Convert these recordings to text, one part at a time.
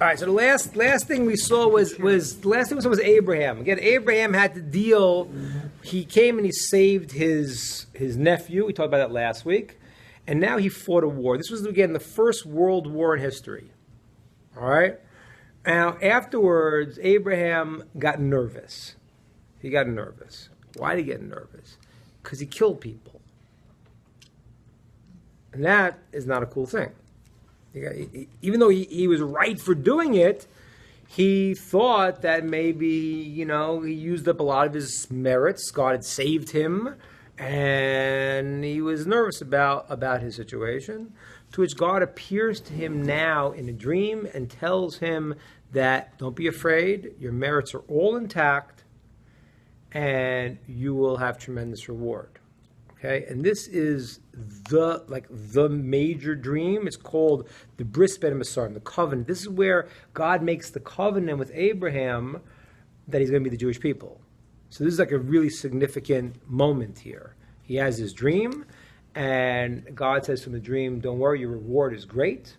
All right, so the last thing we saw was Abraham. Again, Abraham had to deal. He came and he saved his nephew. We talked about that last week, and now he fought a war. This was again the first world war in history. All right. Now afterwards, Abraham got nervous. He got nervous. Why did he get nervous? Because he killed people, and that is not a cool thing. Even though he was right for doing it, he thought that maybe, he used up a lot of his merits. God had saved him, and he was nervous about his situation, to which God appears to him now in a dream and tells him that, don't be afraid, your merits are all intact, and you will have tremendous reward. Okay, and this is the major dream. It's called the Bris Ben Masarim, the covenant. This is where God makes the covenant with Abraham that he's going to be the Jewish people. So this is like a really significant moment here. He has his dream, and God says to him in the dream, don't worry, your reward is great.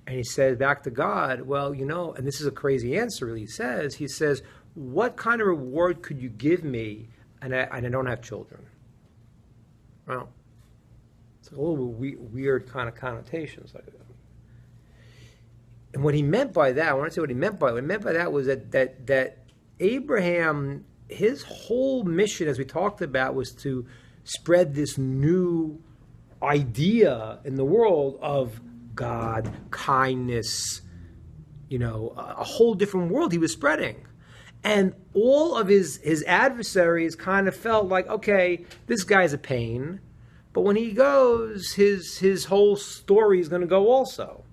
And he says back to God, well, and this is a crazy answer, really. He says, what kind of reward could you give me, and I don't have children? Well, it's a little weird kind of connotations like that. And what he meant by that, I want to say what he meant by that was that Abraham, his whole mission, as we talked about, was to spread this new idea in the world of God, kindness, a whole different world he was spreading. And all of his adversaries kind of felt like, okay, this guy's a pain, but when he goes, his whole story is going to go also.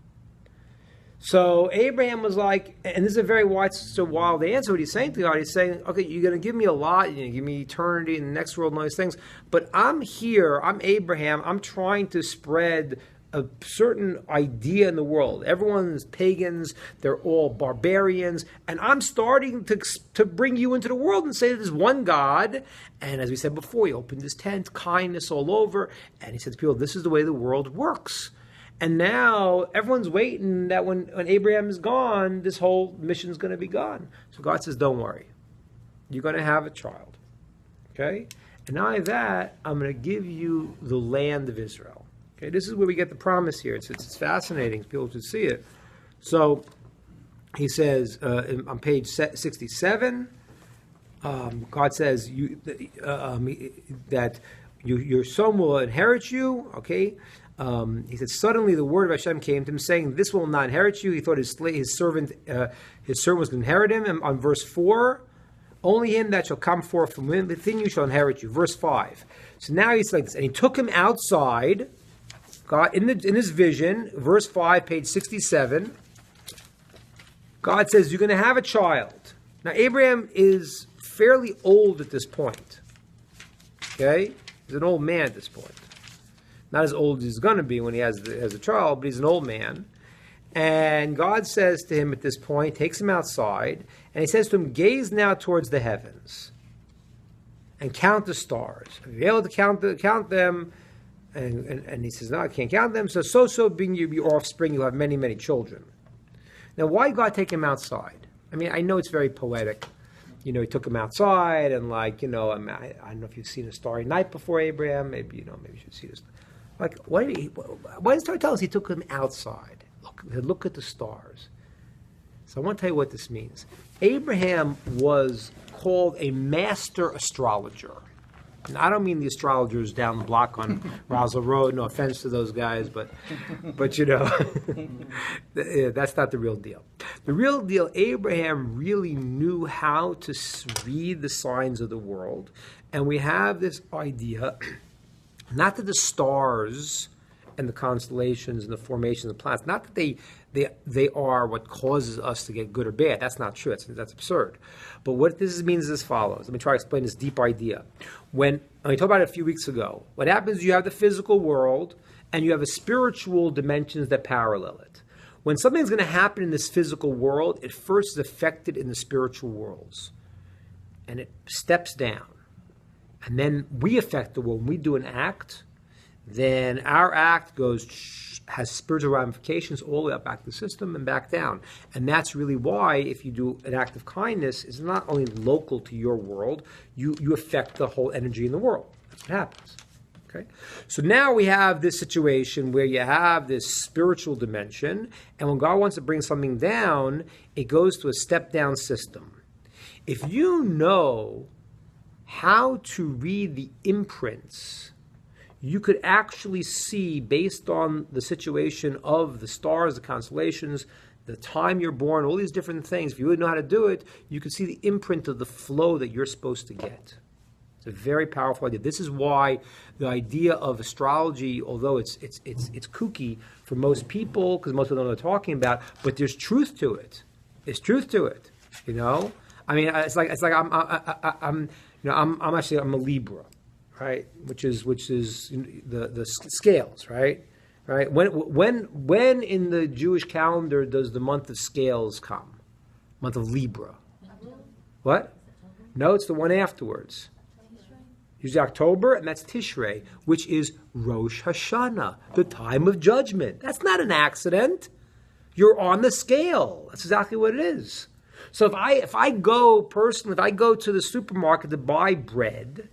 So Abraham was like, and this is a very wild answer. What he's saying to God, he's saying, okay, you're going to give me a lot, you're going to give me eternity in the next world and all these things, but I'm here, I'm Abraham, I'm trying to spread a certain idea in the world. Everyone's pagans, they're all barbarians, and I'm starting to bring you into the world and say there's one God. And as we said before, he opened his tent, kindness all over, and he said to people, this is the way the world works. And now everyone's waiting that when Abraham is gone, this whole mission is going to be gone. So God says, don't worry, you're going to have a child. Okay? And not only that, I'm going to give you the land of Israel. Okay, this is where we get the promise here. It's fascinating. People should see it. So he says on page 67, God says that your son will inherit you. Okay, he said suddenly the word of Hashem came to him, saying, "This will not inherit you." He thought his servant was going to inherit him. And on verse 4, only him that shall come forth from within you shall inherit you. Verse 5. So now he's like this, and he took him outside. God, in his vision, verse 5, page 67, God says, you're going to have a child. Now, Abraham is fairly old at this point. Okay? He's an old man at this point. Not as old as he's going to be when he has a child, but he's an old man. And God says to him at this point, takes him outside, and he says to him, gaze now towards the heavens and count the stars. If you're able to count them, and he says, no, I can't count them. So being your offspring, you'll have many, many children. Now, why God take him outside? I mean, I know it's very poetic. He took him outside, and I don't know if you've seen A Starry Night before, Abraham. Maybe you should see this. Like, why does the story tell us he took him outside? Look at the stars. So I want to tell you what this means. Abraham was called a master astrologer. And I don't mean the astrologers down the block on Roswell Road. No offense to those guys, but that's not the real deal. The real deal, Abraham really knew how to read the signs of the world. And we have this idea, not that the stars and the constellations and the formations of planets, not that they are what causes us to get good or bad. That's not true. That's absurd. But what this means is as follows. Let me try to explain this deep idea. When we talked about it a few weeks ago, what happens is you have the physical world and you have a spiritual dimensions that parallel it. When something's going to happen in this physical world, it first is affected in the spiritual worlds. And it steps down. And then we affect the world. When we do an act, then our act has spiritual ramifications all the way up back to the system and back down. And that's really why if you do an act of kindness, it's not only local to your world, you affect the whole energy in the world. That's what happens. Okay? So now we have this situation where you have this spiritual dimension, and when God wants to bring something down, it goes to a step-down system. If you know how to read the imprints, you could actually see, based on the situation of the stars, the constellations, the time you're born, all these different things, if you would know how to do it, you could see the imprint of the flow that you're supposed to get. It's a very powerful idea. This is why the idea of astrology, although it's kooky for most people, because most people don't know what they're talking about, but there's truth to it. There's truth to it. You know, I mean, it's like I'm a Libra. Right, which is the scales, right? Right. When in the Jewish calendar does the month of scales come? Month of Libra. What? No, it's the one afterwards. Usually October, and that's Tishrei, which is Rosh Hashanah, the time of judgment. That's not an accident. You're on the scale. That's exactly what it is. So if I go to the supermarket to buy bread,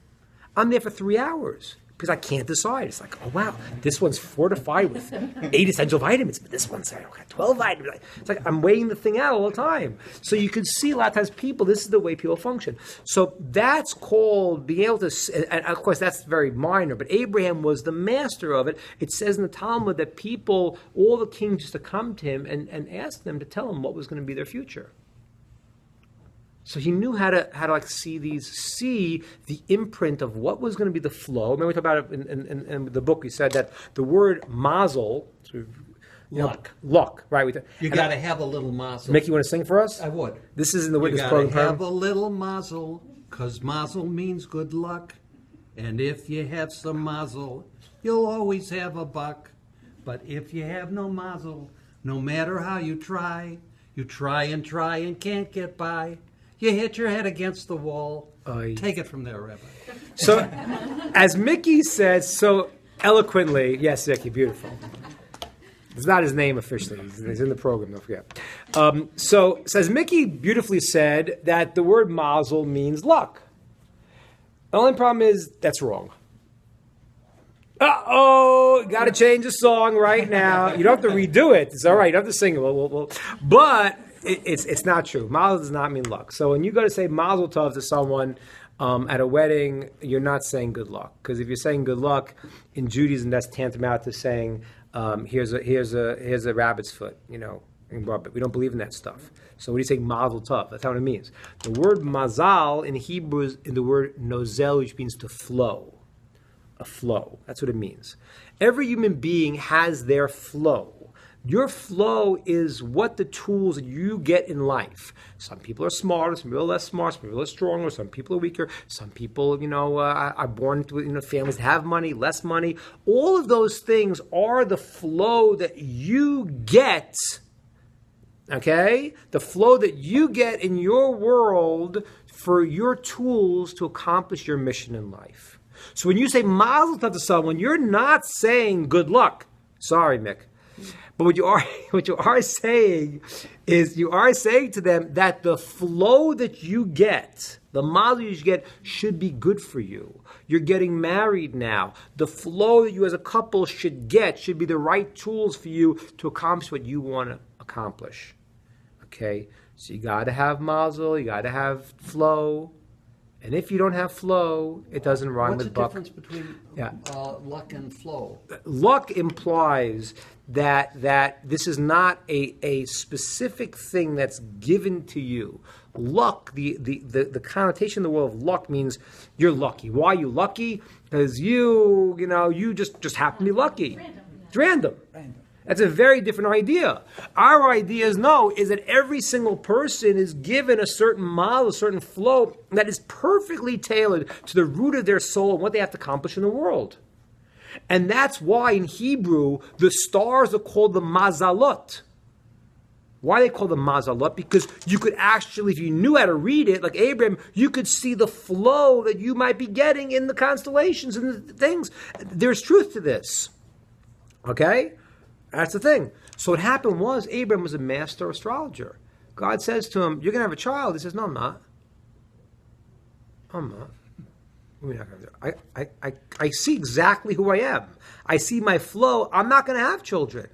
I'm there for 3 hours because I can't decide. It's like, oh, wow, this one's fortified with 8 essential vitamins, but this one's got 12 vitamins. It's like I'm weighing the thing out all the time. So you can see a lot of times this is the way people function. So that's called being able to, and of course that's very minor, but Abraham was the master of it. It says in the Talmud that all the kings used to come to him and ask them to tell him what was going to be their future. So he knew how to see the imprint of what was going to be the flow. Remember we talked about it in the book. We said that the word mazel, luck, right? You got to have a little mazel. Mickey, you want to sing for us? I would. This is in the witness program. program. You got to have a little mazel, because mazel means good luck. And if you have some mazel, you'll always have a buck. But if you have no mazel, no matter how you try and can't get by. You hit your head against the wall. Take it from there, Rabbi. So, as Mickey says so eloquently, yes, Mickey, beautiful. It's not his name officially. He's in the program, don't forget. So, as Mickey beautifully said, that the word mazel means luck. The only problem is that's wrong. Got to change the song right now. You don't have to redo it. It's all right. You don't have to sing it. But it's not true. Mazel does not mean luck. So when you go to say mazel tov to someone at a wedding, you're not saying good luck. Because if you're saying good luck in Judaism, that's tantamount to saying here's a rabbit's foot. You know, but we don't believe in that stuff. So what do you say mazel tov? That's what it means. The word mazal in Hebrew is in the word nozel, which means to flow. A flow. That's what it means. Every human being has their flow. Your flow is what the tools that you get in life. Some people are smarter, some people are less smart, some people are stronger, some people are weaker. Some people, are born into families that have money, less money. All of those things are the flow that you get. Okay, the flow that you get in your world for your tools to accomplish your mission in life. So when you say mazel tov to someone, you're not saying good luck. Sorry, Mick. But what you are saying is you are saying to them that the flow that you get, the mazel you get, should be good for you. You're getting married now. The flow that you as a couple should be the right tools for you to accomplish what you want to accomplish. Okay? So you got to have mazel, you got to have flow. And if you don't have flow, it doesn't rhyme with buck. What's the difference between luck and flow? Luck implies that this is not a specific thing that's given to you. Luck, the connotation in the world of luck means you're lucky. Why are you lucky? Because you just happen to be lucky. It's random. That's a very different idea. Our idea is that every single person is given a certain model, a certain flow that is perfectly tailored to the root of their soul and what they have to accomplish in the world. And that's why in Hebrew, the stars are called the mazalot. Why they call them mazalot? Because you could actually, if you knew how to read it, like Abraham, you could see the flow that you might be getting in the constellations and the things. There's truth to this. Okay? That's the thing. So what happened was, Abraham was a master astrologer. God says to him, you're going to have a child. He says, no, I'm not. I'm not. What are we not gonna do? I see exactly who I am. I see my flow. I'm not going to have children.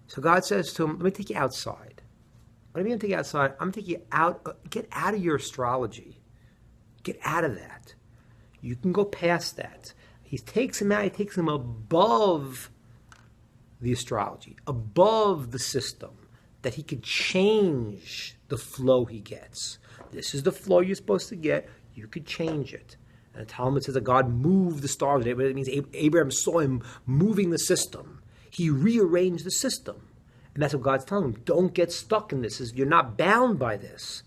So God says to him, let me take you outside. What do you mean take you outside? I'm going to take you out. Get out of your astrology. Get out of that. You can go past that. He takes him out. He takes him above the astrology, above the system, that he could change the flow he gets. This is the flow you're supposed to get. You could change it. And the Talmud says that God moved the stars. It means Abraham saw him moving the system. He rearranged the system. And that's what God's telling him. Don't get stuck in this. You're not bound by this.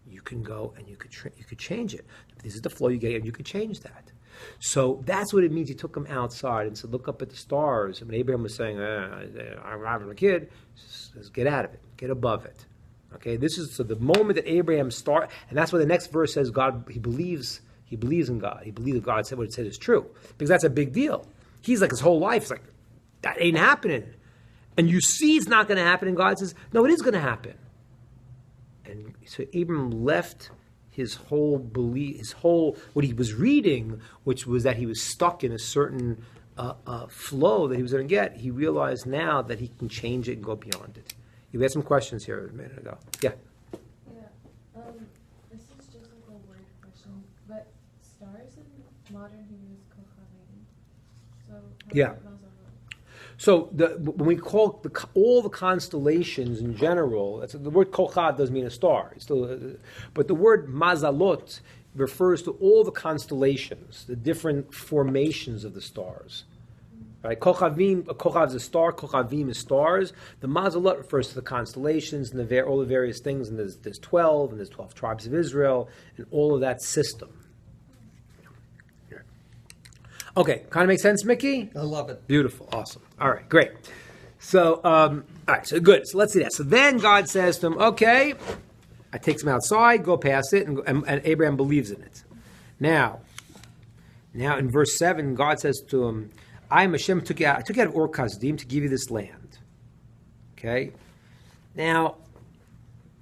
You can go and you could change it. This is the flow you get, and you could change that. So that's what it means. He took him outside and said, look up at the stars. And when Abraham was saying, I'm having a kid, he says, get out of it. Get above it. Okay, this is so the moment that Abraham and that's why the next verse says God, he believes in God. He believes that God said what it said is true. Because that's a big deal. He's like his whole life, it's like, that ain't happening. And you see it's not going to happen, and God says, no, it is going to happen. And so Abraham left his whole belief, what he was reading, which was that he was stuck in a certain flow that he was going to get. He realized now that he can change it and go beyond it. You had some questions here a minute ago. Yeah. Yeah. This is just like a word question, but stars in modern Hebrew is kochavim. So Yeah. So when we call all the constellations in general, the word kochav doesn't mean a star. It's still, but the word mazalot refers to all the constellations, the different formations of the stars. Right? Kochav is a star, kochavim is stars. The mazalot refers to the constellations and all the various things, and there's 12, and there's 12 tribes of Israel, and all of that system. Okay, kind of makes sense, Mickey? I love it. Beautiful, awesome. All right, great. So, all right, so good. So let's see that. So then God says to him, okay, I takes him outside, go past it, and Abraham believes in it. Now in verse 7, God says to him, I am Hashem, I took you out of Ur Kasdim to give you this land. Okay? Now,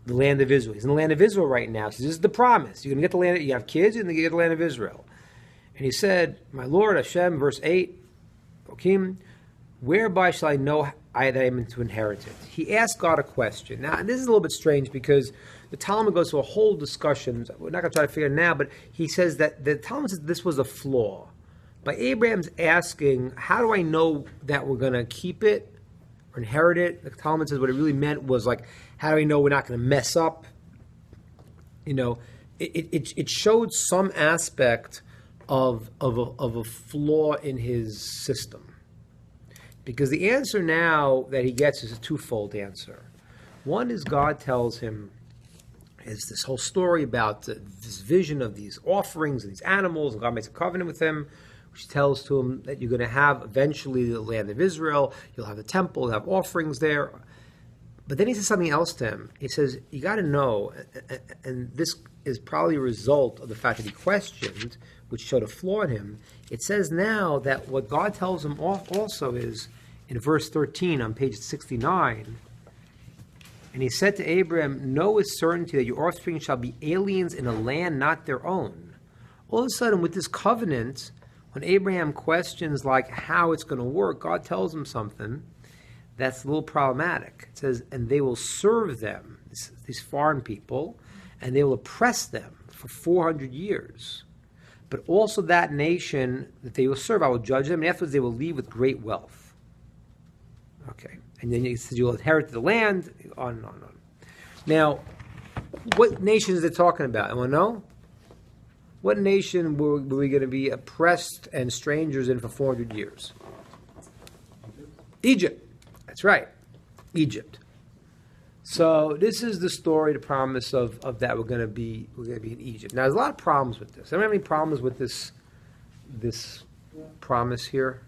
the land of Israel. He's in the land of Israel right now. So this is the promise. You're going to get the land, you have kids, you're going to get the land of Israel. And he said, my Lord Hashem, verse 8, Okim, whereby shall I know that I am to inherit it? He asked God a question. Now, this is a little bit strange because the Talmud goes through a whole discussion. We're not going to try to figure it now, but he says that the Talmud says this was a flaw. By Abraham's asking, how do I know that we're going to keep it or inherit it? The Talmud says what it really meant was like, how do I know we're not going to mess up? You know, it showed some aspect of a flaw in his system. Because the answer now that he gets is a twofold answer. One is God tells him, is this whole story about this vision of these offerings and these animals, and God makes a covenant with him, which tells to him that you're going to have eventually the land of Israel, you'll have the temple, you'll have offerings there. But then he says something else to him. He says, you got to know, and this is probably a result of the fact that he questioned, which showed a flaw in him. It says now that what God tells him also is, in verse 13 on page 69, and he said to Abraham, know with certainty that your offspring shall be aliens in a land not their own. All of a sudden, with this covenant, when Abraham questions like how it's going to work, God tells him something that's a little problematic. It says, and they will serve them, these foreign people, and they will oppress them for 400 years. But also that nation that they will serve, I will judge them, and afterwards they will leave with great wealth. Okay. And then he says, you will inherit the land, on and on and on. Now, what nation is it talking about? Anyone know? What nation were we going to be oppressed and strangers in for 400 years? Egypt. That's right. Egypt. So this is the story, the promise of that we're going to be in Egypt. Now there's a lot of problems with this. I don't have any problems with this promise here.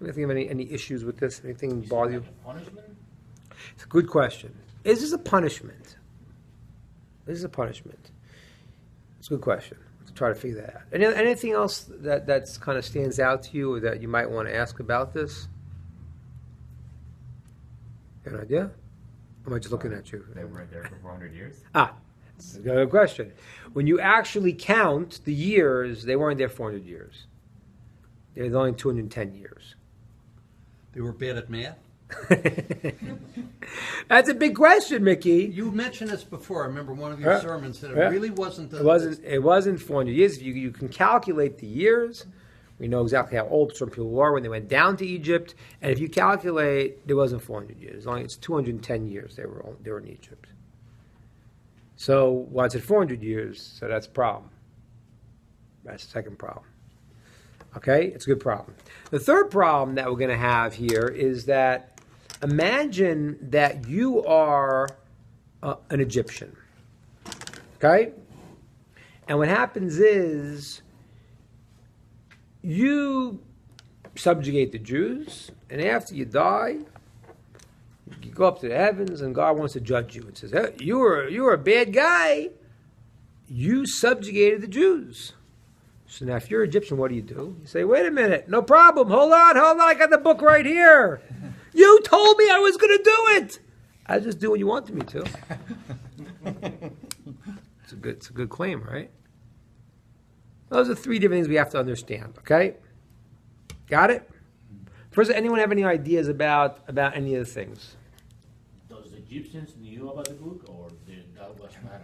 Anything of any issues with this? Anything bother you? Punishment? It's a good question. Is this a punishment? This is a punishment. It's a good question. Let's try to figure that out. Anything else that's kind of stands out to you or that you might want to ask about this? You have an idea? Or am I just looking at you? They weren't there for 400 years? That's a good question. When you actually count the years, they weren't there 400 years. They were only 210 years. They were bad at math. That's a big question, Mickey. You mentioned this before. I remember one of your sermons that it really wasn't. It wasn't 400 years. You can calculate the years. We know exactly how old some people were when they went down to Egypt. And if you calculate, it wasn't 400 years. Only it's 210 years they were in Egypt. So once at 400 years, so that's a problem. That's the second problem. Okay, it's a good problem. The third problem that we're going to have here is that imagine that you are an Egyptian. Okay? And what happens is you subjugate the Jews, and after you die, you go up to the heavens, and God wants to judge you and says, hey, you were a bad guy. You subjugated the Jews. So now if you're Egyptian, what do? You say, wait a minute, no problem. Hold on, I got the book right here. You told me I was going to do it. I just do what you wanted me to. It's a good claim, right? Those are three different things we have to understand, okay? Got it? First, anyone have any ideas about any of the things? Those Egyptians knew about the book, or that was not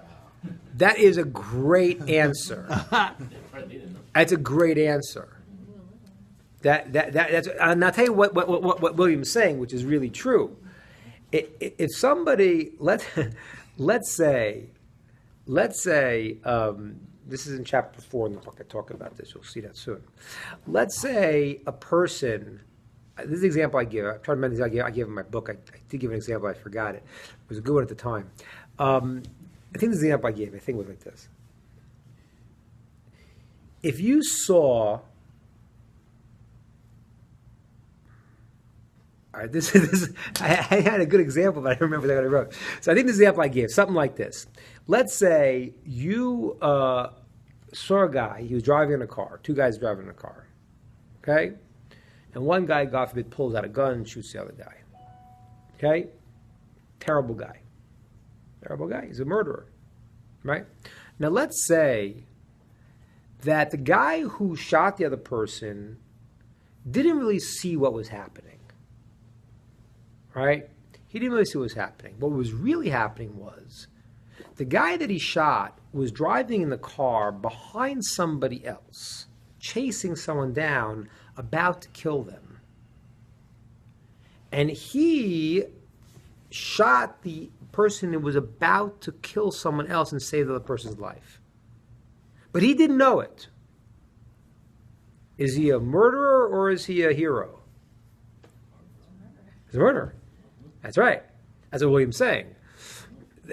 That is a great answer. they probably didn't know. That's a great answer. That's, and I'll tell you what William's saying, which is really true. If somebody let's say this is in chapter 4 in the book. I talk about this. You'll see that soon. Let's say a person. This is the example I give. I'm trying to remember the example I gave in my book. I did give an example. I forgot it. It was a good one at the time. I think the example I gave. I think it was like this. If you saw. All right, this I had a good example, but I don't remember what I wrote. So I think the example I gave, something like this. Let's say you saw a guy, he was driving in a car, two guys driving in a car, okay? And one guy, God forbid, pulls out a gun and shoots the other guy, okay? Terrible guy. He's a murderer, right? Now let's say that the guy who shot the other person didn't really see what was happening. Right? He didn't really see what was happening. What was really happening was the guy that he shot was driving in the car behind somebody else, chasing someone down, about to kill them. And he shot the person who was about to kill someone else and save the other person's life. But he didn't know it. Is he a murderer or is he a hero? He's a murderer. That's right. That's what William's saying.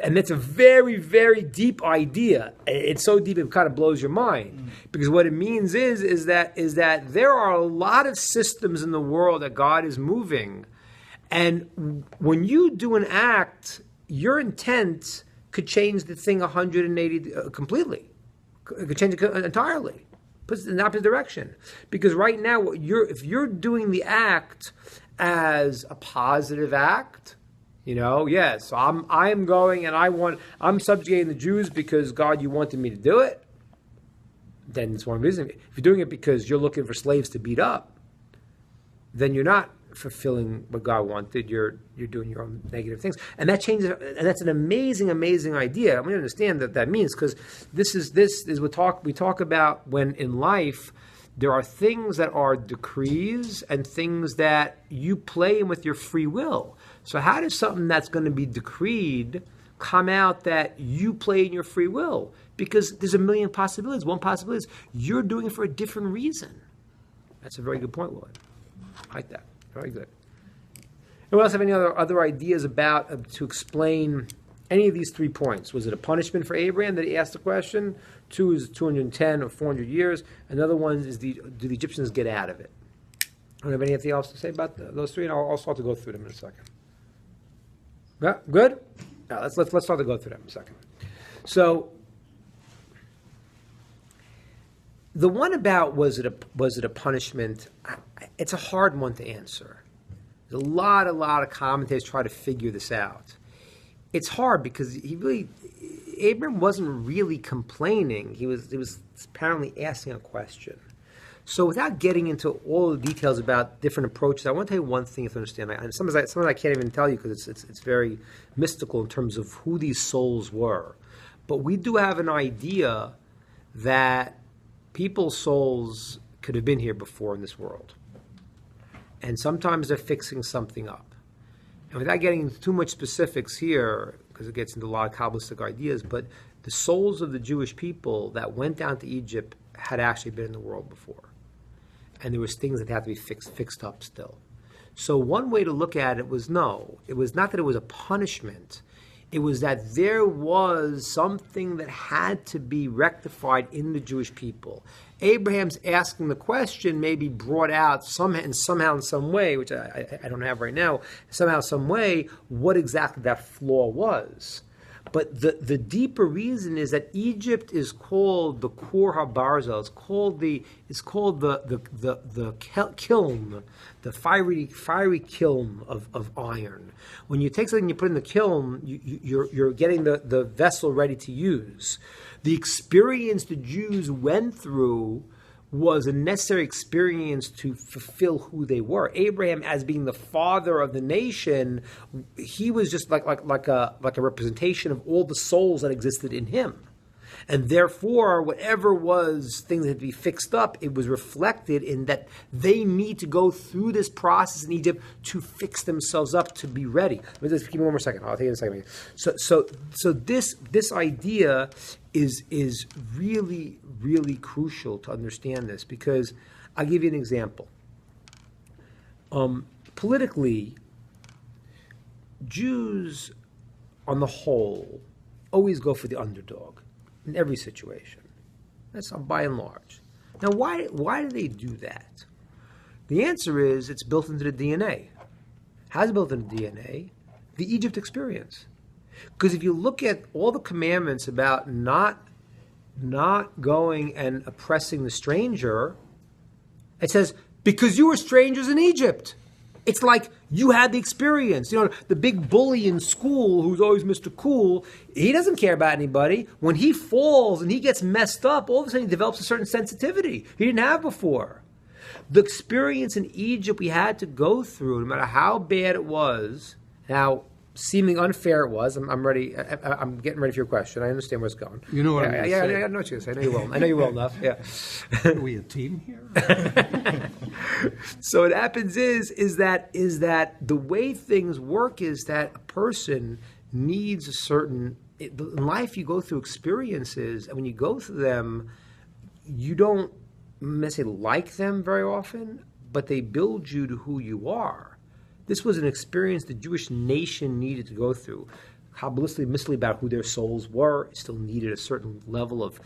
And that's a very, very deep idea. It's so deep it kind of blows your mind. Because what it means is that there are a lot of systems in the world that God is moving. And when you do an act, your intent could change the thing 180 completely. It could change it entirely. Puts it in the opposite direction. Because right now, if you're doing the act as a positive act, yes, I'm going and I'm subjugating the Jews because God, you wanted me to do it. Then it's one reason. If you're doing it because you're looking for slaves to beat up, then you're not fulfilling what God wanted. You're doing your own negative things, and that changes. And that's an amazing, amazing idea. I mean, understand that means, because this is what we talk about when in life. There are things that are decrees and things that you play in with your free will. So how does something that's going to be decreed come out that you play in your free will? Because there's a million possibilities. One possibility is you're doing it for a different reason. That's a very good point, Lloyd. I like that. Very good. Anyone else have any other ideas about to explain any of these 3 points? Was it a punishment for Abraham that he asked the question? 2 is 210 or 400 years. Another one is do the Egyptians get out of it? I don't have anything else to say about those three, and I'll start to go through them in a second. Yeah, good? Now, let's start to go through them in a second. So, the one about was it a punishment? It's a hard one to answer. There's a lot of commentators try to figure this out. It's hard because Abram wasn't really complaining. He was apparently asking a question. So without getting into all the details about different approaches, I want to tell you one thing you have to understand. And sometimes I can't even tell you because it's very mystical in terms of who these souls were. But we do have an idea that people's souls could have been here before in this world. And sometimes they're fixing something up. And without getting into too much specifics here, because it gets into a lot of Kabbalistic ideas, but the souls of the Jewish people that went down to Egypt had actually been in the world before. And there was things that had to be fixed up still. So one way to look at it was it was not that it was a punishment. It was that there was something that had to be rectified in the Jewish people. Abraham's asking the question maybe brought out somehow in some way, which I don't have right now, somehow, some way, what exactly that flaw was. But the deeper reason is that Egypt is called the Kur HaBarzel. It's called the kiln, the fiery kiln of iron. When you take something and you put in the kiln, you're getting the vessel ready to use. The experience the Jews went through was a necessary experience to fulfill who they were. Abraham, as being the father of the nation, he was just like a representation of all the souls that existed in him. And therefore, whatever was things that had to be fixed up, it was reflected in that they need to go through this process in Egypt to fix themselves up to be ready. Just give me one more second. I'll take it in a second. So this idea is really, really crucial to understand this, because I'll give you an example. Politically, Jews, on the whole, always go for the underdog in every situation. That's by and large. Now, why do they do that? The answer is it's built into the DNA. How's it built into the DNA? The Egypt experience. Because if you look at all the commandments about not going and oppressing the stranger, it says, because you were strangers in Egypt. It's like you had the experience. You know, the big bully in school who's always Mr. Cool, he doesn't care about anybody. When he falls and he gets messed up, all of a sudden he develops a certain sensitivity he didn't have before. The experience in Egypt we had to go through, no matter how bad it was, how seeming unfair it was. I'm ready. I'm getting ready for your question. I understand where it's going. You know what I'm going to say. I know what you're going to say. I know you will. I know you well enough. Yeah. Are we a team here? So what happens is that the way things work is that a person needs a certain in life. You go through experiences, and when you go through them, you don't necessarily like them very often, but they build you to who you are. This was an experience the Jewish nation needed to go through. Kabbalistically, mystically about who their souls were, it still needed a certain level of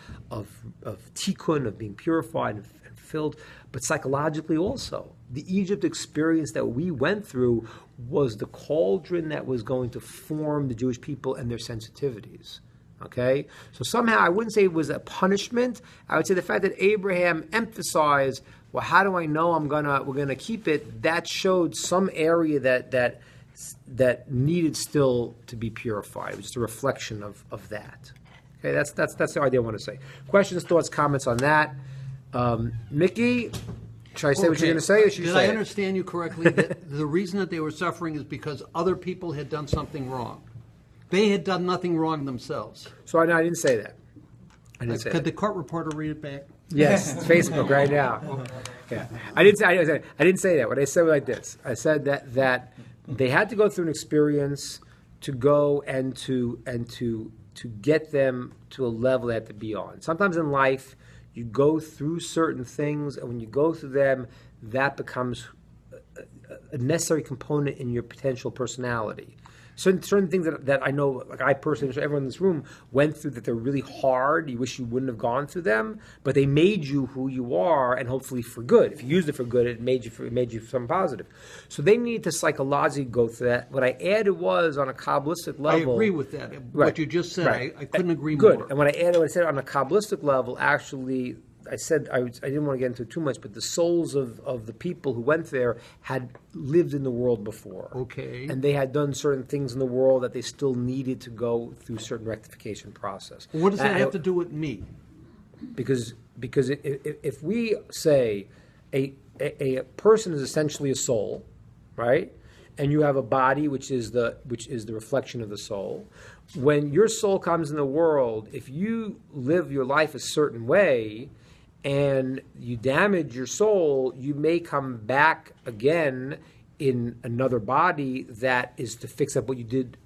tikkun, of being purified and filled, but psychologically also. The Egypt experience that we went through was the cauldron that was going to form the Jewish people and their sensitivities. Okay? So somehow I wouldn't say it was a punishment. I would say the fact that Abraham emphasized, well, how do I know we're gonna keep it? That showed some area that needed still to be purified. It was just a reflection of that. Okay, that's the idea I want to say. Questions, thoughts, comments on that? Mickey, should I say what you're going to say, or should you Did say I it? understand you correctly that the reason that they were suffering is because other people had done something wrong? They had done nothing wrong themselves. So I didn't say that. I didn't say Could that. the court reporter read it back? Yes, it's Facebook right now. Yeah, I didn't say that. What I said was like this. I said that they had to go through an experience to go and to get them to a level they had to be on. Sometimes in life, you go through certain things, and when you go through them, that becomes a necessary component in your potential personality. certain things that I know, like I personally, everyone in this room went through that they're really hard. You wish you wouldn't have gone through them, but they made you who you are, and hopefully for good. If you used it for good, it made you something positive. So they need to psychologically go through that. What I added was on a Kabbalistic level. I agree with that. Right. What you just said, Right. I couldn't agree Good. more. And what I said on a Kabbalistic level, actually, I said I didn't want to get into it too much, but the souls of the people who went there had lived in the world before. Okay. And they had done certain things in the world that they still needed to go through certain rectification process. What does that And have to do with me? Because if we say a person is essentially a soul, right? And you have a body which is the reflection of the soul. When your soul comes in the world, if you live your life a certain way and you damage your soul, you may come back again in another body that is to fix up what you did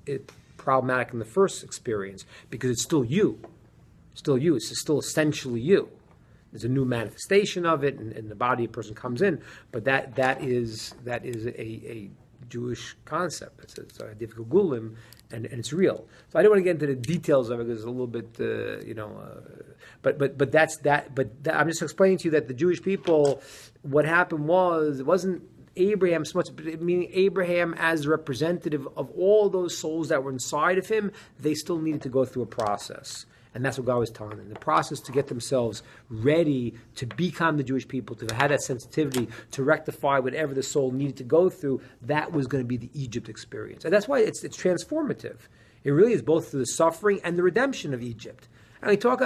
problematic in the first experience, because it's still you. Still you. It's still essentially you. There's a new manifestation of it, and the body a person comes in. But that is a Jewish concept. It's a difficult gulim, and it's real. So I don't want to get into the details of it because it's a little bit, But that's that. I'm just explaining to you that the Jewish people, what happened was, it wasn't Abraham so much, but meaning Abraham as a representative of all those souls that were inside of him. They still needed to go through a process. And that's what God was telling them. The process to get themselves ready to become the Jewish people, to have that sensitivity, to rectify whatever the soul needed to go through, that was going to be the Egypt experience. And that's why it's transformative. It really is both through the suffering and the redemption of Egypt. And we talk,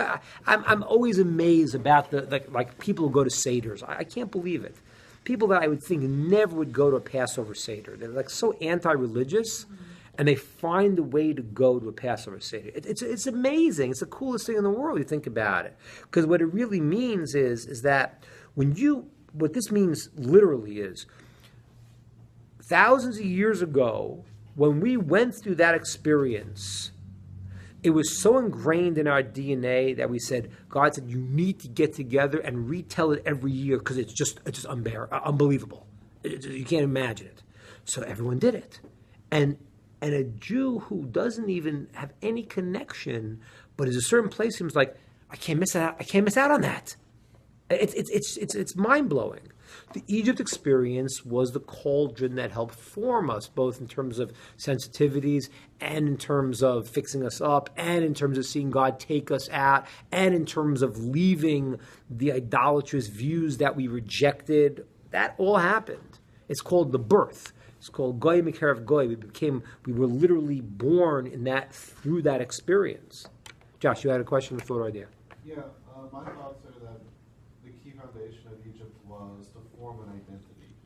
I'm always amazed about like people who go to Seders. I can't believe it. People that I would think never would go to a Passover Seder. They're like so anti-religious. And they find a way to go to a Passover Seder. It's amazing. It's the coolest thing in the world. You think about it, because what it really means is that what this means literally is, thousands of years ago, when we went through that experience, it was so ingrained in our DNA that we said, God said, you need to get together and retell it every year because it's just unbelievable. You can't imagine it. So everyone did it, and a Jew who doesn't even have any connection, but is a certain place, seems like, I can't miss out. I can't miss out on that. It's mind blowing. The Egypt experience was the cauldron that helped form us, both in terms of sensitivities and in terms of fixing us up, and in terms of seeing God take us out, and in terms of leaving the idolatrous views that we rejected. That all happened. It's called the birth. It's called Goy Mikarev Goy. We were literally born through that experience. Josh, you had a question, a thought, or idea? Yeah, my thoughts are that the key foundation of Egypt was to form an identity.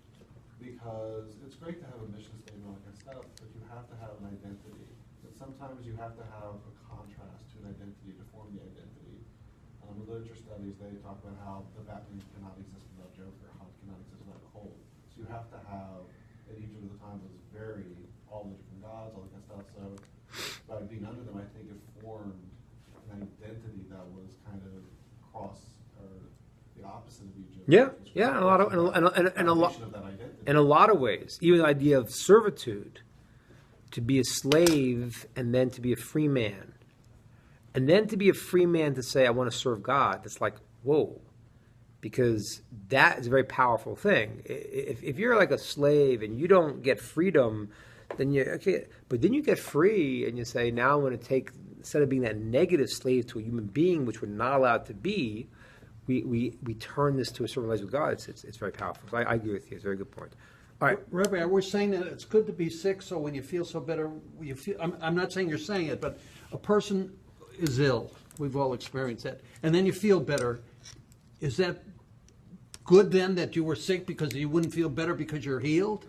Because it's great to have a mission statement like that stuff, but you have to have an identity. But sometimes you have to have a contrast to an identity to form the identity. In literature studies, they talk about how the Batman cannot exist without Joker, Hunt cannot exist without Colt. So you have to have, and Egypt at the time was very, all the different gods, all that kind of stuff. So by being under them, I think it formed an identity that was kind of the opposite of Egypt. Yeah, in a lot of ways. Even the idea of servitude, to be a slave and then to be a free man, and then to be a free man to say, I want to serve God. It's like, whoa. Because that is a very powerful thing. If you're like a slave and you don't get freedom, then but then you get free and you say, now I'm going to take, instead of being that negative slave to a human being, which we're not allowed to be, we turn this to a certain relationship with God. It's very powerful. So I agree with you. It's a very good point. All right, Rabbi, we're saying that it's good to be sick, so when you feel so better, I'm not saying you're saying it, but a person is ill. We've all experienced that. And then you feel better. Is that good then that you were sick because you wouldn't feel better because you're healed?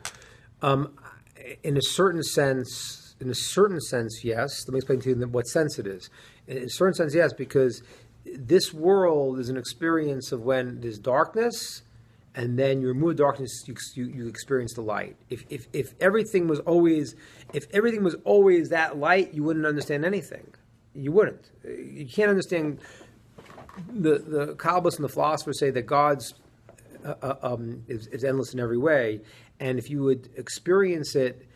In a certain sense, yes. Let me explain to you what sense it is. In a certain sense, yes, because this world is an experience of when there's darkness, and then you remove darkness, you experience the light. If everything was always that light, you wouldn't understand anything. You wouldn't. You can't understand. The Kabbalists and the philosophers say that God's is endless in every way, and if you would experience it,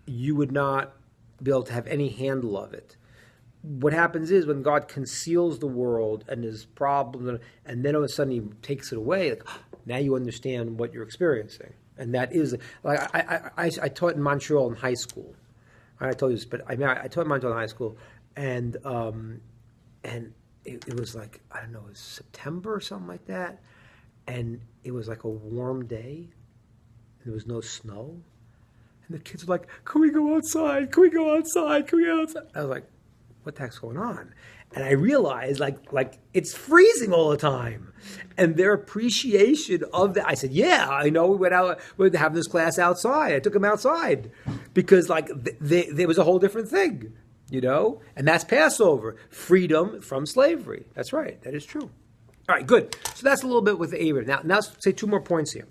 you would not be able to have any handle of it. What happens is when God conceals the world and his problems, and then all of a sudden he takes it away, like, now you understand what you're experiencing. And that is, like, I taught in Montreal in high school. I told you this, but I taught in Montreal in high school, and it was like, I don't know, it was September or something like that, and it was like a warm day, and there was no snow, and the kids were like, can we go outside? Can we go outside? Can we go outside? I was like, what the heck's going on? And I realized, like it's freezing all the time. And their appreciation of that, I said, yeah, I know, we went out, we were having this class outside. I took them outside because, like, there was a whole different thing, you know? And that's Passover, freedom from slavery. That's right. That is true. All right, good. So that's a little bit with Abraham. Now let's say two more points here.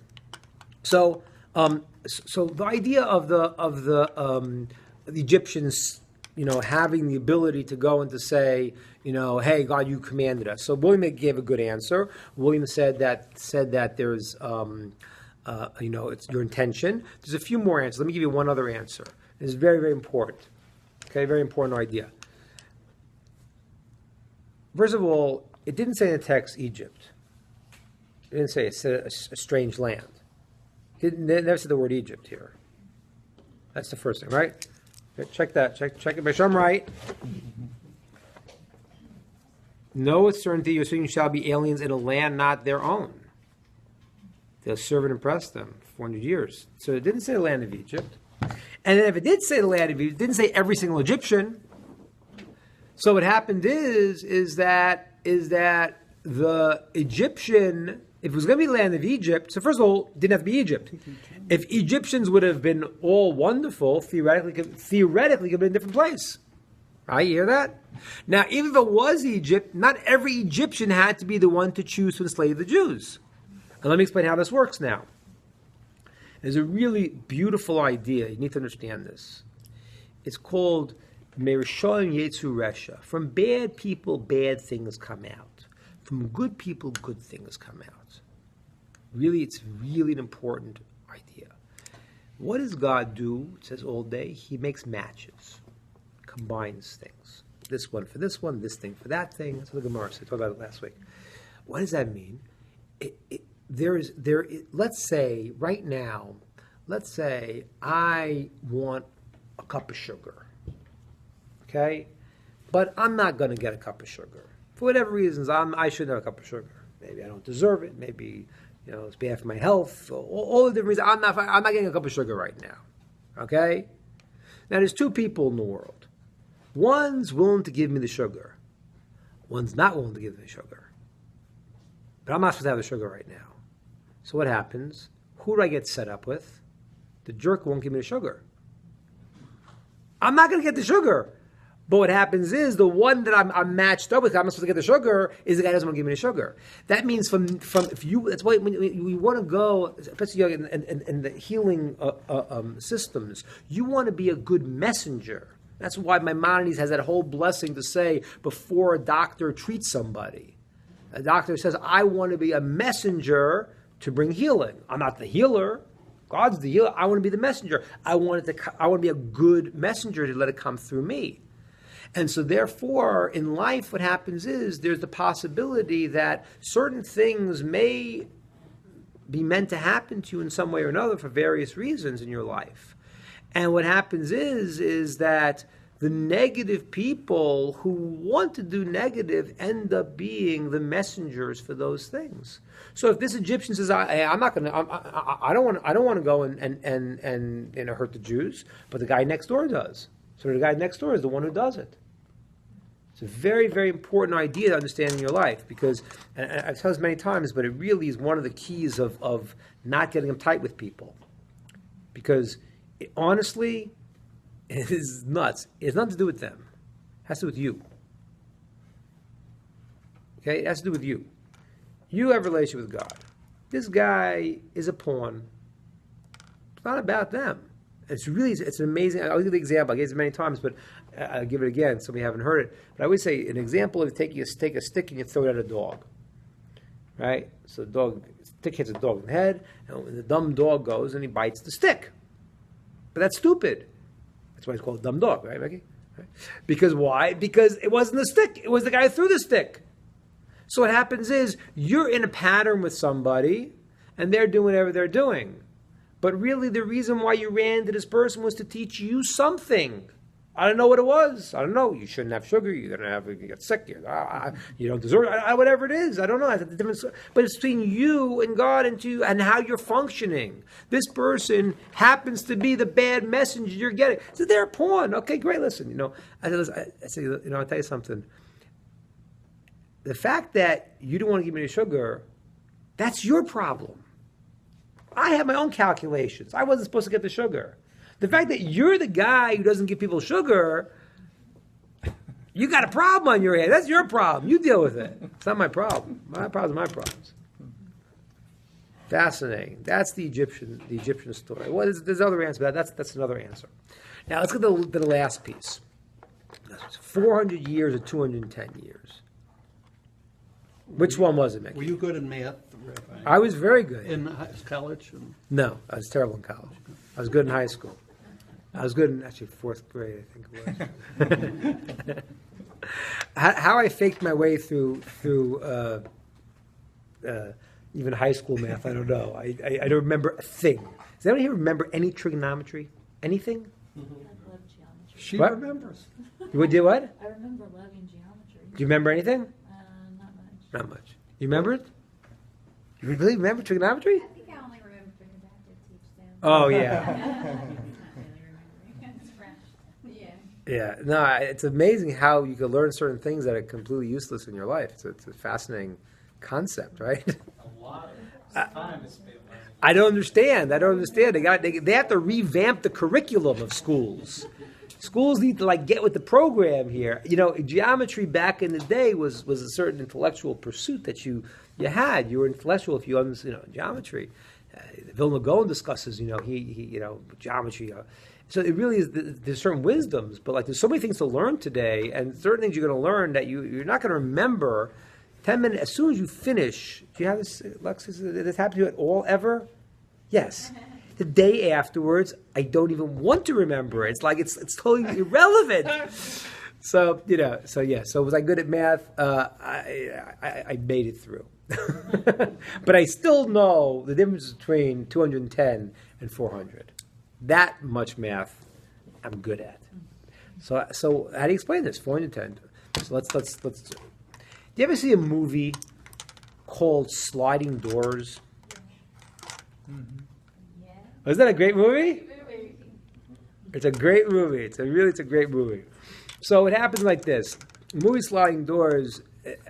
So the idea of the Egyptians, you know, having the ability to go and to say, you know, hey, God, you commanded us. So William gave a good answer. William said that there's, you know, it's your intention. There's a few more answers. Let me give you one other answer. It's very, very important. Okay, very important idea. First of all, it didn't say in the text Egypt. It didn't say it said a strange land. It never said the word Egypt here. That's the first thing, right? Check that. Check it. Make sure I'm right. Know with certainty your children shall be aliens in a land not their own. They'll serve and oppress them for 400 years. So it didn't say the land of Egypt. And then if it did say the land of Egypt, it didn't say every single Egyptian. So what happened is that the Egyptian, if it was going to be the land of Egypt, so first of all, it didn't have to be Egypt. If Egyptians would have been all wonderful, theoretically could have been in a different place. Right? You hear that? Now, even if it was Egypt, not every Egyptian had to be the one to choose to enslave the Jews. And let me explain how this works now. There's a really beautiful idea. You need to understand this. It's called Merishoim Yetzu Resha. From bad people, bad things come out. From good people, good things come out. Really, it's really an important idea. What does God do? It says all day. He makes matches, combines things. This one for this one, this thing for that thing. That's what the Gemara said. I talked about it last week. What does that mean? Let's say right now, I want a cup of sugar. Okay? But I'm not going to get a cup of sugar. For whatever reasons, I shouldn't have a cup of sugar. Maybe I don't deserve it. Maybe, you know, it's bad for my health. All the different reasons. I'm not getting a cup of sugar right now. Okay? Now, there's two people in the world. One's willing to give me the sugar. One's not willing to give me the sugar. But I'm not supposed to have the sugar right now. So what happens? Who do I get set up with? The jerk won't give me the sugar. I'm not going to get the sugar. But what happens is the one that I'm matched up with, I'm not supposed to get the sugar, is the guy who doesn't want to give me the sugar. That means from if you, that's why when you want to go, especially in the healing systems, you want to be a good messenger. That's why Maimonides has that whole blessing to say before a doctor treats somebody. A doctor says, I want to be a messenger to bring healing. I'm not the healer. God's the healer. I want to be the messenger. I want to be a good messenger to let it come through me. And so therefore, in life, what happens is there's the possibility that certain things may be meant to happen to you in some way or another for various reasons in your life. And what happens is that the negative people who want to do negative end up being the messengers for those things. So if this Egyptian says, I don't want to go and hurt the Jews, but the guy next door does. So the guy next door is the one who does it. It's a very, very important idea to understand in your life because, and I've said this many times, but it really is one of the keys of not getting uptight with people. Because honestly, it is nuts. It has nothing to do with them. It has to do with you. Okay? It has to do with you. You have a relationship with God. This guy is a pawn. It's not about them. It's an amazing, I'll give the example. I gave it many times, but I'll give it again so we haven't heard it. But I always say an example of take a stick and you throw it at a dog. Right? So the stick hits a dog in the head, and the dumb dog goes and he bites the stick. But that's stupid. That's why it's called a dumb dog, right, Mickey? Right? Because why? Because it wasn't the stick. It was the guy who threw the stick. So what happens is you're in a pattern with somebody and they're doing whatever they're doing. But really the reason why you ran to this person was to teach you something. I don't know what it was. I don't know. You shouldn't have sugar. You're going to have, you get sick. You don't deserve it. Whatever it is. I don't know. It's a different, but it's between you and God and how you're functioning. This person happens to be the bad messenger you're getting. So they're a pawn. Okay, great. Listen, I say, I'll tell you something. The fact that you don't want to give me the sugar, that's your problem. I have my own calculations. I wasn't supposed to get the sugar. The fact that you're the guy who doesn't give people sugar, you got a problem on your hands. That's your problem. You deal with it. It's not my problem. My problems are my problems. Fascinating. That's the Egyptian story. Well, there's other answer, but that's another answer. Now let's get to the last piece. 400 years or 210 years. Which one was it, Mickey? Were you good in math, Rabbi? I was very good. In college? No, I was terrible in college. I was good in high school. I was good in, actually, 4th grade, I think it was. How I faked my way through even high school math, I don't know. I don't remember a thing. Does anyone here remember any trigonometry? Anything? I love geometry. She What? remembers. You did what? I remember loving geometry. Do you remember anything? Not much. Not much. You remember it? You really remember trigonometry? I think I only remember figuring back to teach them. Oh, yeah. Not really remembering. It's fresh. Yeah. Yeah. No, it's amazing how you can learn certain things that are completely useless in your life. It's a fascinating concept, right? A lot of time is spent learning. I don't understand. They have to revamp the curriculum of schools. Schools need to get with the program here. Geometry back in the day was a certain intellectual pursuit that you had. You were intellectual if you understood geometry. Vilna Gaon discusses he geometry. So it really is. There's certain wisdoms, but there's so many things to learn today, and certain things you're going to learn that you're not going to remember 10 minutes as soon as you finish. Do you have this, Alexis? Did this happen to you at all ever? Yes. The day afterwards, I don't even want to remember it. It's totally irrelevant. So was I good at math? I made it through. But I still know the difference between 210 and 400. That much math I'm good at. So how do you explain this? 410. So let's do you ever see a movie called Sliding Doors? Yeah. Isn't that a great movie? It's a great movie. It's a great movie. So it happens like this. The movie Sliding Doors,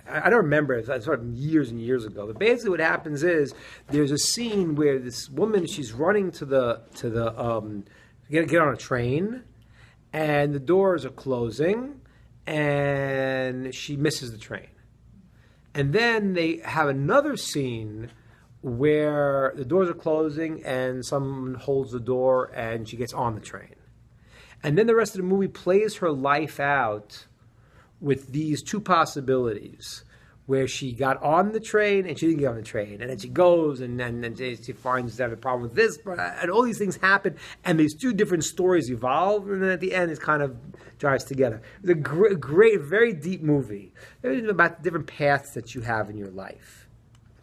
I don't remember it. It's sort of years and years ago. But basically what happens is there's a scene where this woman, she's running to get on a train, and the doors are closing, and she misses the train. And then they have another scene where the doors are closing and someone holds the door and she gets on the train. And then the rest of the movie plays her life out with these two possibilities, where she got on the train and she didn't get on the train. And then she goes and then she finds that a problem with this, and all these things happen, and these two different stories evolve, and then at the end it kind of drives together. It's a great, very deep movie. It's about the different paths that you have in your life.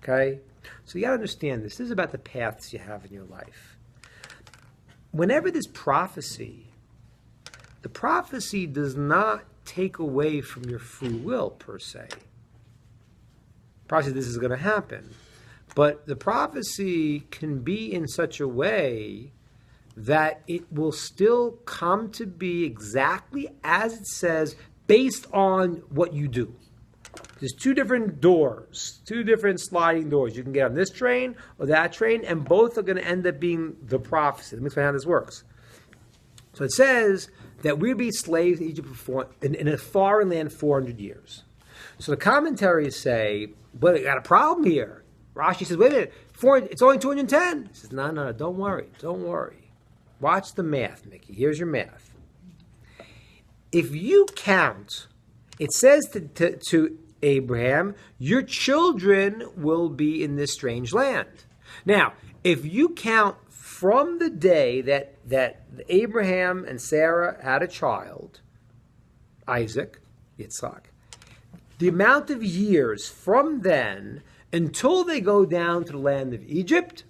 Okay? So you got to understand this. This is about the paths you have in your life. Whenever there's prophecy, the prophecy does not take away from your free will, per se. Prophecy, this is going to happen. But the prophecy can be in such a way that it will still come to be exactly as it says, based on what you do. There's two different doors, two different sliding doors. You can get on this train or that train, and both are going to end up being the prophecy. Let me explain how this works. So it says that we'll be slaves in Egypt in a foreign land 400 years. So the commentaries say, but we got a problem here. Rashi says, wait a minute, it's only 210. He says, no, don't worry. Watch the math, Mickey. Here's your math. If you count, it says to Abraham, your children will be in this strange land. Now, if you count from the day that Abraham and Sarah had a child, Isaac, Yitzhak, the amount of years from then until they go down to the land of Egypt,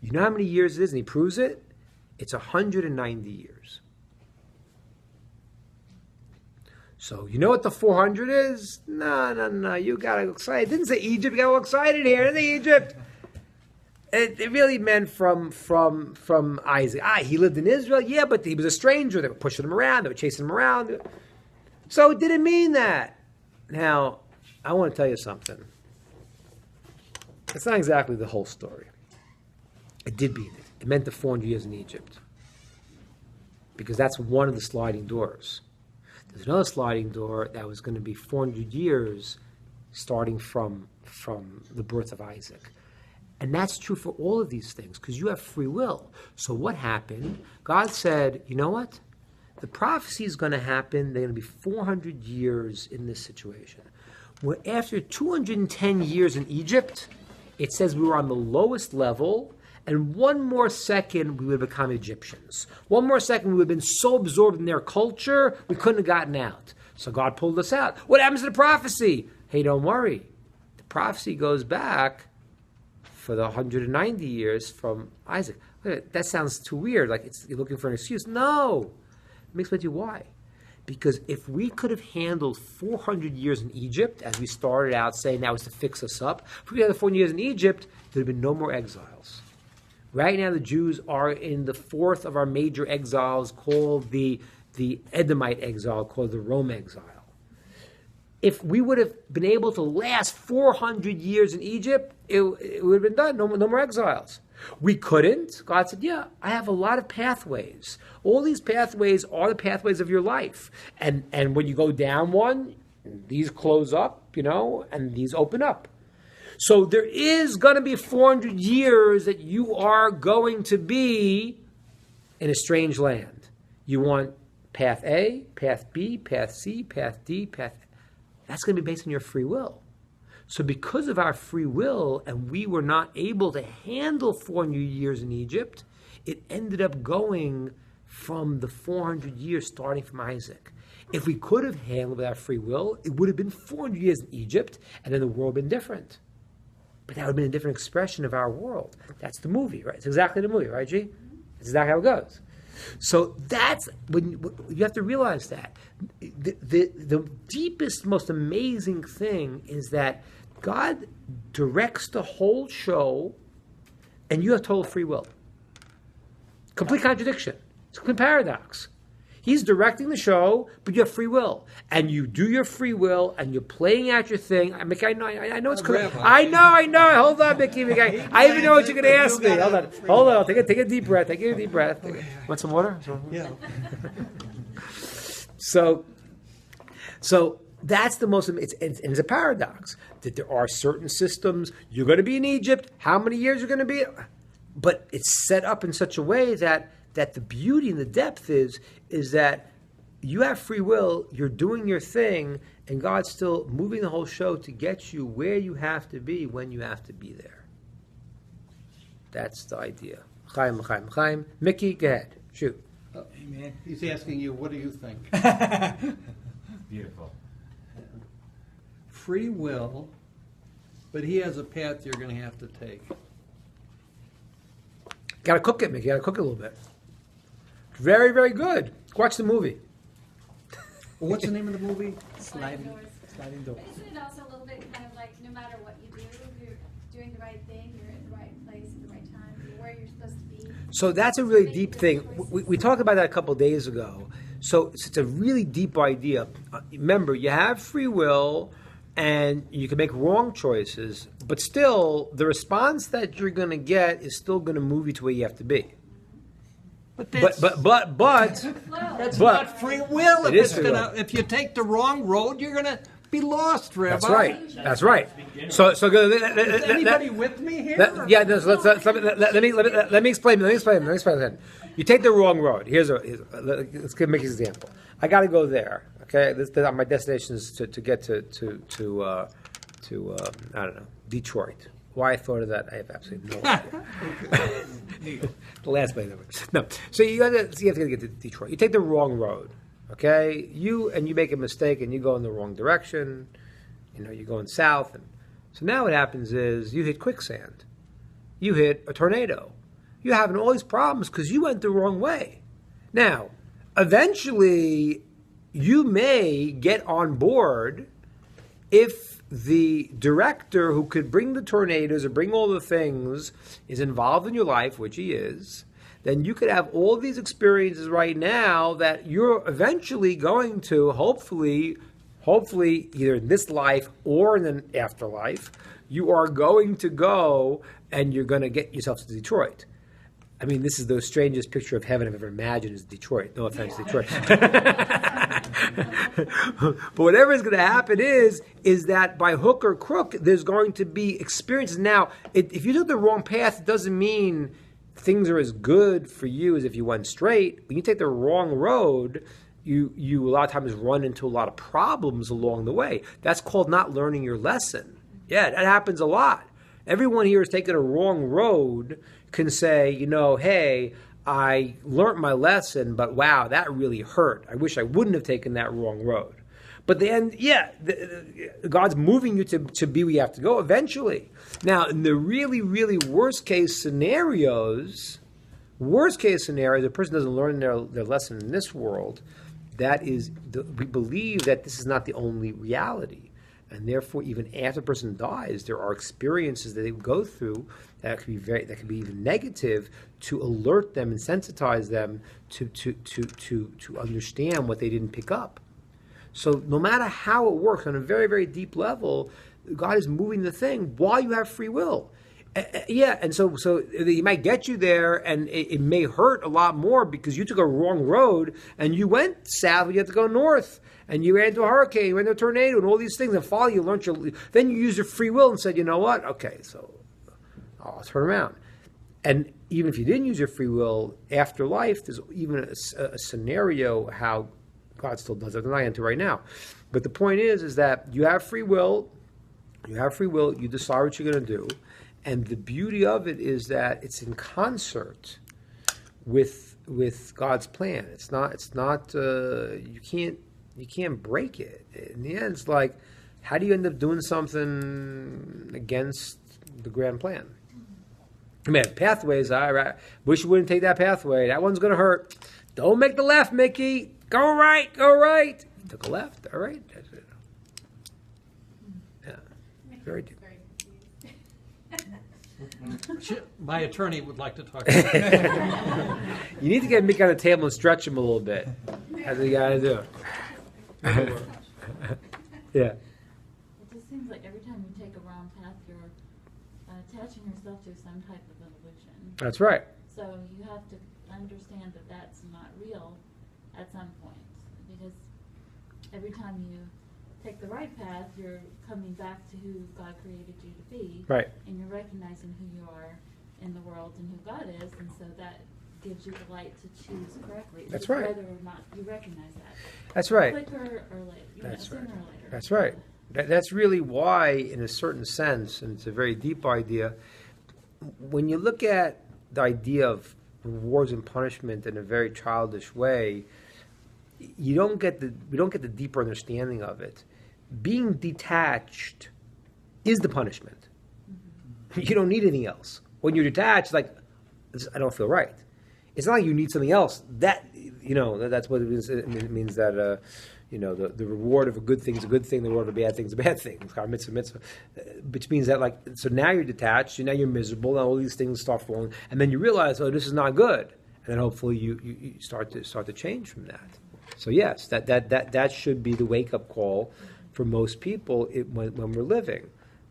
you know how many years it is? And he proves it. It's 190 years. So you know what the 400 is? No. You got to go excited. It didn't say Egypt. You got to go excited here. It didn't say Egypt. It really meant from Isaac. He lived in Israel. Yeah, but he was a stranger. They were pushing him around. They were chasing him around. So it didn't mean that. Now, I want to tell you something. It's not exactly the whole story. It did mean it. It meant the 400 years in Egypt. Because that's one of the sliding doors. There's another sliding door that was going to be 400 years starting from the birth of Isaac. And that's true for all of these things because you have free will. So what happened? God said, you know what? The prophecy is going to happen. They're going to be 400 years in this situation. Well, after 210 years in Egypt, it says we were on the lowest level, and one more second we would have become Egyptians. One more second we would have been so absorbed in their culture we couldn't have gotten out. So God pulled us out. What happens to the prophecy? Hey, don't worry. The prophecy goes back for the 190 years from Isaac. That sounds too weird, like you're looking for an excuse. No. Let me explain to you why. Because if we could have handled 400 years in Egypt, as we started out saying that was to fix us up, if we had the 400 years in Egypt, there would have been no more exiles. Right now the Jews are in the fourth of our major exiles called the Edomite exile, called the Rome exile. If we would have been able to last 400 years in Egypt, it would have been done. No more exiles. We couldn't. God said, yeah, I have a lot of pathways. All these pathways are the pathways of your life. And when you go down one, these close up, and these open up. So there is going to be 400 years that you are going to be in a strange land. You want path A, path B, path C, path D, path... That's going to be based on your free will. So because of our free will, and we were not able to handle 400 years in Egypt, it ended up going from the 400 years starting from Isaac. If we could have handled with our free will, it would have been 400 years in Egypt, and then the world would have been different. But that would have been a different expression of our world. That's the movie, right? It's exactly the movie, right, G? It's exactly how it goes. So that's when you have to realize that the deepest, most amazing thing is that God directs the whole show, and you have total free will. Complete contradiction. It's a complete paradox. He's directing the show, but you have free will, and you do your free will, and you're playing out your thing. I know it's correct. I know. Hold on, Mickey. I even know what you're going to ask me. Hold on. Take a deep breath. Take a deep breath. Want some water? Yeah. So that's the most. It's a paradox that there are certain systems. You're going to be in Egypt. How many years you're going to be? But it's set up in such a way that the beauty and the depth is that you have free will, you're doing your thing, and God's still moving the whole show to get you where you have to be when you have to be there. That's the idea. Chaim. Mickey, go ahead. Shoot. Hey, man. He's asking you, what do you think? Beautiful. Free will, but he has a path you're going to have to take. Got to cook it, Mickey. Got to cook it a little bit. Very, very good. Watch the movie. Well, what's the name of the movie? Sliding doors. Sliding Doors. Isn't it also a little bit kind of like no matter what you do, you're doing the right thing, you're in the right place at the right time, you're where you're supposed to be? So that's a really deep thing. We talked about that a couple of days ago. So it's a really deep idea. Remember, you have free will, and you can make wrong choices, but still, the response that you're going to get is still going to move you to where you have to be. But that's not free will. It is free will. If you take the wrong road, you're gonna be lost, Rabbi. That's right. So is anybody with me here? Let me explain. Then. You take the wrong road. Let's make an example. I got to go there. Okay, my destination is to get to I don't know, Detroit Why I thought of that, I have absolutely no idea. The last place ever. No. So you have to get to Detroit. You take the wrong road, okay? You make a mistake and you go in the wrong direction. You're going south. And so now what happens is you hit quicksand. You hit a tornado. You're having all these problems because you went the wrong way. Now, eventually, you may get on board if the director who could bring the tornadoes or bring all the things is involved in your life, which he is, then you could have all these experiences right now that you're eventually going to, hopefully, either in this life or in the afterlife, you are going to go and you're going to get yourself to Detroit. I mean, this is the strangest picture of heaven I've ever imagined is Detroit. No offense, Detroit. But whatever is going to happen is that by hook or crook, there's going to be experiences. Now, if you took the wrong path, it doesn't mean things are as good for you as if you went straight. When you take the wrong road, you a lot of times run into a lot of problems along the way. That's called not learning your lesson. Yeah, that happens a lot. Everyone here has taken a wrong road can say, hey, I learned my lesson, but wow, that really hurt. I wish I wouldn't have taken that wrong road. But then, God's moving you to be where you have to go eventually. Now, in the really, really worst case scenarios, the person doesn't learn their lesson in this world, we believe that this is not the only reality. And therefore, even after a person dies, there are experiences that they go through that could be even negative to alert them and sensitize them to understand what they didn't pick up. So no matter how it works on a very, very deep level, God is moving the thing while you have free will. And so he might get you there, and it may hurt a lot more because you took a wrong road and you went south, but you have to go north. And you ran into a hurricane, you ran into a tornado, and all these things. And finally, you learned then you used your free will and said, you know what? Okay, so I'll turn around. And even if you didn't use your free will, after life, there's even a scenario how God still does it. I'm not into right now. But the point is that you have free will. You decide what you're going to do. And the beauty of it is that it's in concert with God's plan. It's not. You can't break it. In the end, it's like, how do you end up doing something against the grand plan? I mean, pathways, I wish you wouldn't take that pathway. That one's going to hurt. Don't make the left, Mickey. Go right. You took a left. All right. That's it. Yeah. Very deep. My attorney would like to talk. You need to get Mickey on the table and stretch him a little bit. That's what you got to do. Yeah. It just seems like every time you take a wrong path, you're attaching yourself to some type of illusion. That's right. So you have to understand that that's not real at some point, because every time you take the right path, you're coming back to who God created you to be. Right. And you're recognizing who you are in the world and who God is, and so that gives you the light to choose correctly. That's just right. Whether or not you recognize that. That's right. Quicker or later. That's right. Sooner or later. That's right. That's really why, in a certain sense, and it's a very deep idea, when you look at the idea of rewards and punishment in a very childish way, we don't get the deeper understanding of it. Being detached is the punishment. Mm-hmm. You don't need anything else. When you're detached, like, I don't feel right. It's not like you need something else. That's what it is. It means that the reward of a good thing is a good thing. The reward of a bad thing is a bad thing. It's mitzvah, which means that so now you're detached. Now you're miserable. Now all these things start falling, and then you realize, oh, this is not good. And then hopefully you start to change from that. So yes, that should be the wake up call for most people when we're living.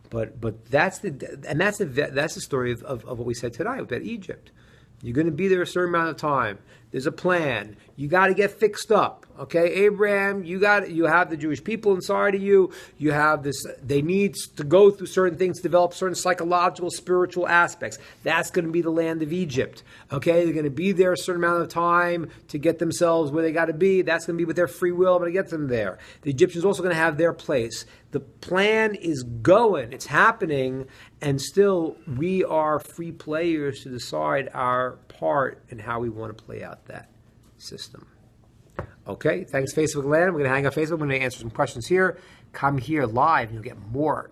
But that's the story of what we said tonight about Egypt. You're going to be there a certain amount of time. There's a plan. You got to get fixed up. Okay, Abraham, you have the Jewish people inside of you. You have this, they need to go through certain things, develop certain psychological, spiritual aspects. That's going to be the land of Egypt. Okay, they're going to be there a certain amount of time to get themselves where they got to be. That's going to be with their free will, but to get them there. The Egyptians also going to have their place. The plan is going, it's happening, and still we are free players to decide our part and how we want to play out that system. Okay, thanks Facebook Land. We're going to hang on Facebook. We're going to answer some questions here. Come here live and you'll get more.